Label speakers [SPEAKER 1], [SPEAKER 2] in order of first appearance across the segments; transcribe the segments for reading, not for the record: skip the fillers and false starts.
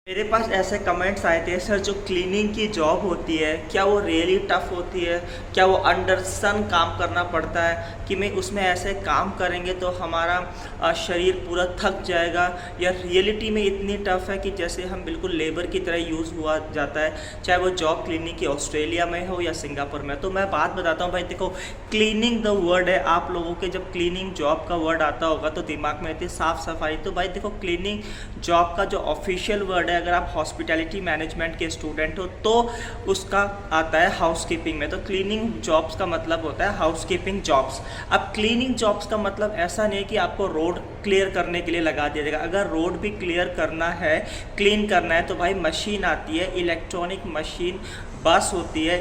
[SPEAKER 1] मेरे पास ऐसे कमेंट्स आए थे, सर जो क्लीनिंग की जॉब होती है क्या वो रियली टफ़ होती है, क्या वो अंडर सन काम करना पड़ता है कि मैं उसमें ऐसे काम करेंगे तो हमारा शरीर पूरा थक जाएगा, या रियलिटी में इतनी टफ़ है कि जैसे हम बिल्कुल लेबर की तरह यूज़ हुआ जाता है, चाहे वो जॉब क्लीनिंग की ऑस्ट्रेलिया में हो या सिंगापुर में। तो मैं बात बताता हूँ भाई, देखो क्लीनिंग द वर्ड है, आप लोगों के जब क्लीनिंग जॉब का वर्ड आता होगा तो दिमाग में आती है साफ़ सफाई। तो भाई देखो क्लीनिंग जॉब का जो ऑफिशियल वर्ड है, अगर आप हॉस्पिटैलिटी मैनेजमेंट के स्टूडेंट हो तो उसका आता है हाउसकीपिंग में। तो क्लीनिंग जॉब्स का मतलब होता है हाउसकीपिंग जॉब्स। अब क्लीनिंग जॉब्स का मतलब ऐसा नहीं है कि आपको रोड क्लियर करने के लिए लगा दिया जाएगा। अगर रोड भी क्लियर करना है, क्लीन करना है, तो भाई मशीन आती है, इलेक्ट्रॉनिक मशीन बस होती है,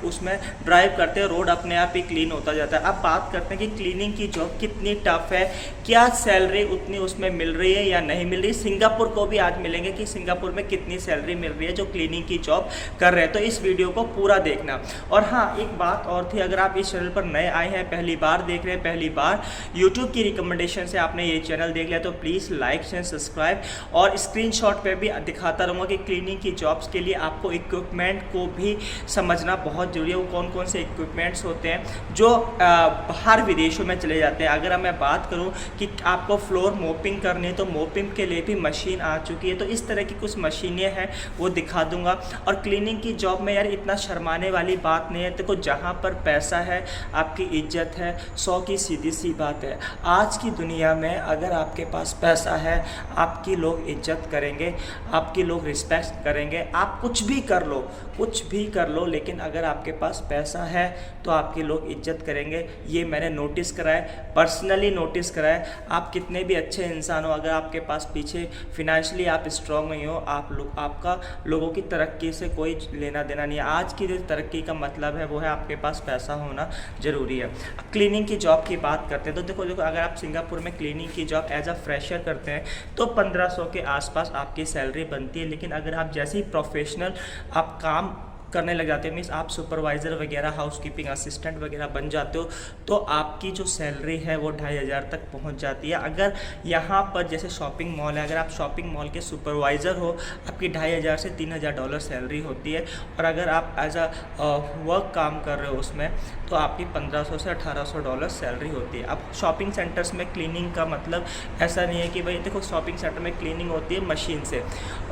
[SPEAKER 1] उसमें ड्राइव करते हैं, रोड अपने आप ही क्लीन होता जाता है। अब बात करते हैं कि क्लीनिंग की जॉब कितनी टफ है, क्या सैलरी उतनी उसमें मिल रही है या नहीं मिल रही। सिंगापुर को भी आज मिलेंगे कि सिंगापुर में कितनी सैलरी मिल रही है जो क्लीनिंग की जॉब कर रहे हैं। तो इस वीडियो को पूरा देखना। और हाँ, एक बात और थी, अगर आप इस चैनल पर नए आए हैं, पहली बार देख रहे हैं, पहली बार यूट्यूब की रिकमेंडेशन से आपने ये चैनल देख लिया, तो प्लीज़ लाइक शेयर सब्सक्राइब। और स्क्रीनशॉट पे भी दिखाता रहूँगा कि क्लीनिंग की जॉब्स के लिए आपको इक्विपमेंट को भी समझना बहुत जरूरी है। वो कौन कौन से इक्विपमेंट्स होते हैं जो बाहर विदेशों में चले जाते हैं। अगर मैं बात करूं कि आपको फ्लोर मोपिंग करनी है तो मोपिंग के लिए भी मशीन आ चुकी है। तो इस तरह की कुछ मशीनें हैं, वो दिखा दूंगा। और क्लीनिंग की जॉब में यार इतना शर्माने वाली बात नहीं है। देखो जहां पर पैसा है आपकी इज्जत है, 100 की सीधी सी बात है। आज की दुनिया में अगर आपके पास पैसा है, आपकी लोग इज्जत करेंगे, आपकी लोग रिस्पेक्ट करेंगे। आप कुछ भी कर लो, कुछ भी कर लो, लेकिन अगर आपके पास पैसा है तो आपके लोग इज्जत करेंगे। ये मैंने नोटिस करा है, पर्सनली नोटिस करा है। आप कितने भी अच्छे इंसान हो, अगर आपके पास पीछे फिनेंशियली आप स्ट्रांग नहीं हो, आपका लोगों की तरक्की से कोई लेना देना नहीं है। आज की जो तरक्की का मतलब है वो है आपके पास पैसा होना ज़रूरी है। क्लीनिंग की जॉब की बात करते हैं तो देखो अगर आप सिंगापुर में क्लीनिंग की जॉब एज अ फ्रेशर करते हैं तो 1500 के आसपास आपकी सैलरी बनती है। लेकिन अगर आप जैसे ही प्रोफेशनल आप काम करने लग जाते हो, मीन्स आप सुपरवाइज़र वगैरह, हाउसकीपिंग असिस्टेंट वगैरह बन जाते हो, तो आपकी जो सैलरी है वो 2500 तक पहुंच जाती है। अगर यहाँ पर जैसे शॉपिंग मॉल है, अगर आप शॉपिंग मॉल के सुपरवाइज़र हो, आपकी 2500 से $3000 सैलरी होती है। और अगर आप एज अ वर्क काम कर रहे हो उसमें, तो आपकी 1500 से $1800 सैलरी होती है। अब शॉपिंग सेंटर्स में क्लीनिंग का मतलब ऐसा नहीं है कि भाई देखो शॉपिंग सेंटर में क्लीनिंग होती है मशीन से,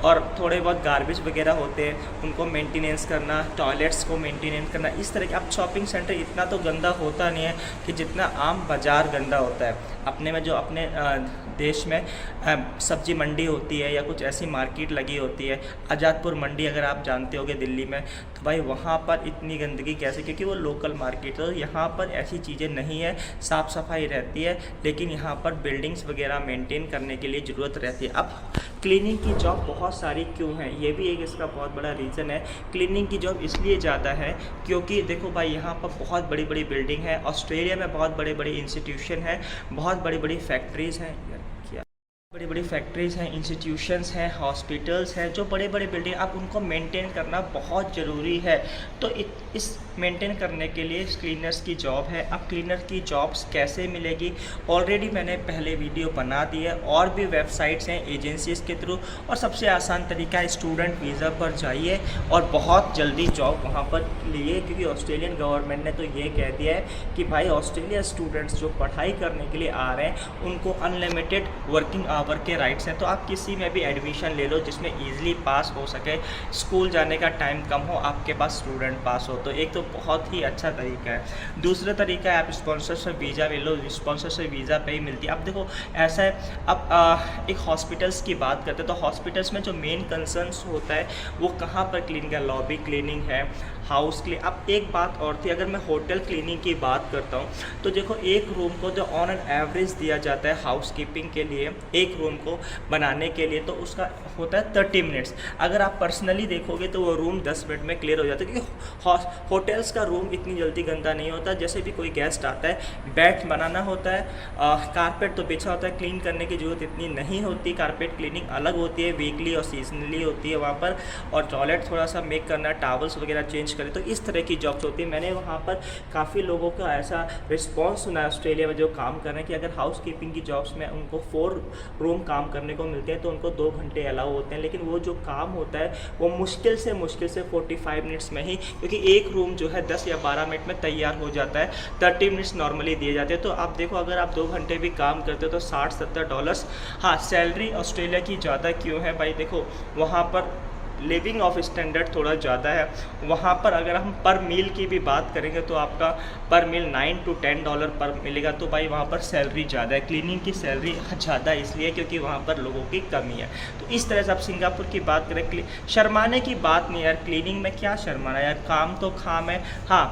[SPEAKER 1] और थोड़े बहुत गार्बेज वगैरह होते हैं, उनको मेंटेनेंस करना, टॉयलेट्स को मेंटेनेंस करना, इस तरह के। अब शॉपिंग सेंटर इतना तो गंदा होता नहीं है कि जितना आम बाज़ार गंदा होता है। अपने में जो अपने देश में सब्जी मंडी होती है या कुछ ऐसी मार्केट लगी होती है, आज़ादपुर मंडी अगर आप जानते होगे दिल्ली में, तो भाई वहाँ पर इतनी गंदगी कैसे, क्योंकि वो लोकल मार्केट है। तो यहाँ पर ऐसी चीज़ें नहीं है, साफ़ सफाई रहती है, लेकिन यहाँ पर बिल्डिंग्स वगैरह मेंटेन करने के लिए ज़रूरत रहती है। अब क्लीनिंग की जॉब बहुत सारी क्यों हैं, ये भी एक इसका बहुत बड़ा रीज़न है। क्लीनिंग की जॉब इसलिए ज़्यादा है क्योंकि देखो भाई यहाँ पर बहुत बड़ी बड़ी बिल्डिंग है, ऑस्ट्रेलिया में बहुत बड़े बड़े इंस्टीट्यूशन हैं, बहुत बड़ी बड़ी फैक्ट्रीज़ हैं, बड़ी बड़ी फैक्ट्रीज़ हैं, इंस्टीट्यूशंस हैं, हॉस्पिटल्स हैं, जो बड़े बड़े बिल्डिंग, अब उनको मेंटेन करना बहुत ज़रूरी है। तो इस मेंटेन करने के लिए क्लीनर्स की जॉब है। अब क्लीनर की जॉब्स कैसे मिलेगी, ऑलरेडी मैंने पहले वीडियो बना दी है, और भी वेबसाइट्स हैं एजेंसीज़ के थ्रू। और सबसे आसान तरीका है स्टूडेंट वीज़ा पर जाइए और बहुत जल्दी जॉब वहाँ पर लिए, क्योंकि ऑस्ट्रेलियन गवर्नमेंट ने तो ये कह दिया है कि भाई ऑस्ट्रेलिया स्टूडेंट्स जो पढ़ाई करने के लिए आ रहे हैं उनको अनलिमिटेड वर्किंग आवर के राइट्स हैं। तो आप किसी में भी एडमिशन ले लो जिसमें ईजिली पास हो सके, स्कूल जाने का टाइम कम हो, आपके पास स्टूडेंट पास हो, तो एक तो बहुत ही अच्छा तरीका है। दूसरा तरीका है आप स्पॉन्सरशिप वीज़ा ले लो, स्पॉन्सरशिप वीज़ा पे ही मिलती है। अब देखो ऐसा है, अब एक हॉस्पिटल्स की बात करते हैं तो हॉस्पिटल्स में जो मेन कंसर्न्स होता है वो कहाँ पर क्लीनिंग है, लॉबी क्लीनिंग है, हाउस क्लीन। अब एक बात और थी, अगर मैं होटल क्लीनिंग की बात करता हूँ तो देखो एक रूम को जो ऑन एन एवरेज दिया जाता है हाउस कीपिंग के लिए, एक रूम को बनाने के लिए, तो उसका होता है 30 मिनट्स। अगर आप पर्सनली देखोगे तो वो रूम 10 मिनट में क्लियर हो जाता है, क्योंकि होटल्स का रूम इतनी जल्दी गंदा नहीं होता। जैसे भी कोई गेस्ट आता है, बेड बनाना होता है, कारपेट तो बिछा होता है, क्लीन करने की ज़रूरत इतनी नहीं होती। कारपेट क्लीनिंग अलग होती है, वीकली और सीजनली होती है वहाँ पर। और टॉयलेट थोड़ा सा मेक करना, टावल्स वगैरह चेंज करें, तो इस तरह की जॉब्स होती है। मैंने वहाँ पर काफ़ी लोगों का ऐसा रिस्पॉन्स सुना है ऑस्ट्रेलिया में जो काम कर रहे हैं कि अगर हाउस कीपिंग की जॉब्स में उनको 4 रूम काम करने को मिलते हैं तो उनको 2 घंटे अलाउ होते हैं, लेकिन वो जो काम होता है वो मुश्किल से 45 मिनट्स में ही, क्योंकि एक रूम जो है 10 या 12 मिनट में तैयार हो जाता है, 30 मिनट्स नॉर्मली दिए जाते हैं। तो आप देखो अगर आप 2 घंटे भी काम करते हो तो $60-70। हाँ, सैलरी ऑस्ट्रेलिया की ज़्यादा क्यों है भाई, देखो वहाँ पर लिविंग ऑफ स्टैंडर्ड थोड़ा ज़्यादा है। वहाँ पर अगर हम पर मील की भी बात करेंगे तो आपका पर मील $9 to $10 पर मिलेगा। तो भाई वहाँ पर सैलरी ज़्यादा है, क्लीनिंग की सैलरी ज़्यादा इसलिए क्योंकि वहाँ पर लोगों की कमी है। तो इस तरह से आप सिंगापुर की बात करें, शर्माने की बात नहीं यार, क्लीनिंग में क्या शर्माना यार, काम तो काम है। हाँ,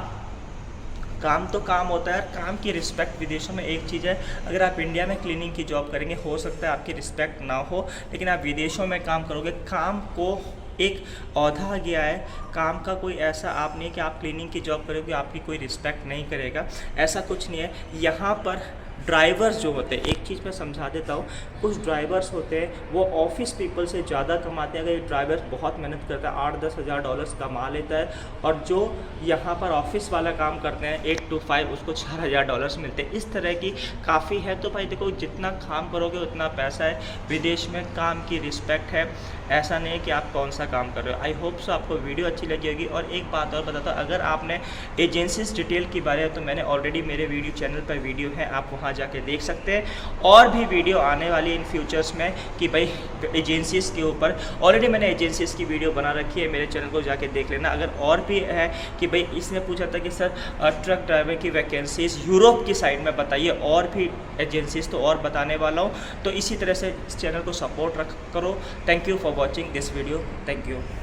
[SPEAKER 1] काम तो काम होता है, काम की रिस्पेक्ट विदेशों में एक चीज़ है, अगर आप इंडिया में क्लीनिंग की जॉब करेंगे हो सकता है आपकी रिस्पेक्ट ना हो, लेकिन आप विदेशों में काम करोगे, काम को एक औहदा आ गया है, काम का कोई ऐसा आप नहीं कि आप क्लीनिंग की जॉब करोगे आपकी कोई रिस्पेक्ट नहीं करेगा, ऐसा कुछ नहीं है। यहाँ पर ड्राइवर्स जो होते हैं, एक चीज़ मैं समझा देता हूँ, कुछ ड्राइवर्स होते हैं वो ऑफिस पीपल से ज़्यादा कमाते हैं। अगर ये ड्राइवर बहुत मेहनत करता है $8-10 हज़ार कमा लेता है, और जो यहाँ पर ऑफिस वाला काम करते हैं 8 to 5 उसको $4,000 मिलते हैं। इस तरह की काफ़ी है। तो भाई देखो जितना काम करोगे उतना पैसा है। विदेश में काम की रिस्पेक्ट है, ऐसा नहीं है कि आप कौन सा काम कर रहे हो। आई होप सो आपको वीडियो अच्छी लगी होगी। और एक बात और बताता हूँ, अगर आपने एजेंसीज डिटेल के बारे में, तो मैंने ऑलरेडी मेरे वीडियो चैनल पर वीडियो है, आप वहाँ जाके देख सकते हैं। और भी वीडियो आने वाली इन फ्यूचर्स में कि भाई एजेंसीज के ऊपर, ऑलरेडी मैंने एजेंसीज की वीडियो बना रखी है, मेरे चैनल को जाके देख लेना। अगर और भी है कि भाई इसने पूछा था कि सर ट्रक ड्राइवर की वैकेंसीज यूरोप की साइड में बताइए, और भी एजेंसीज तो और बताने वाला हूँ। तो इसी तरह से इस चैनल को सपोर्ट करो। Thank you for watching this video. Thank you.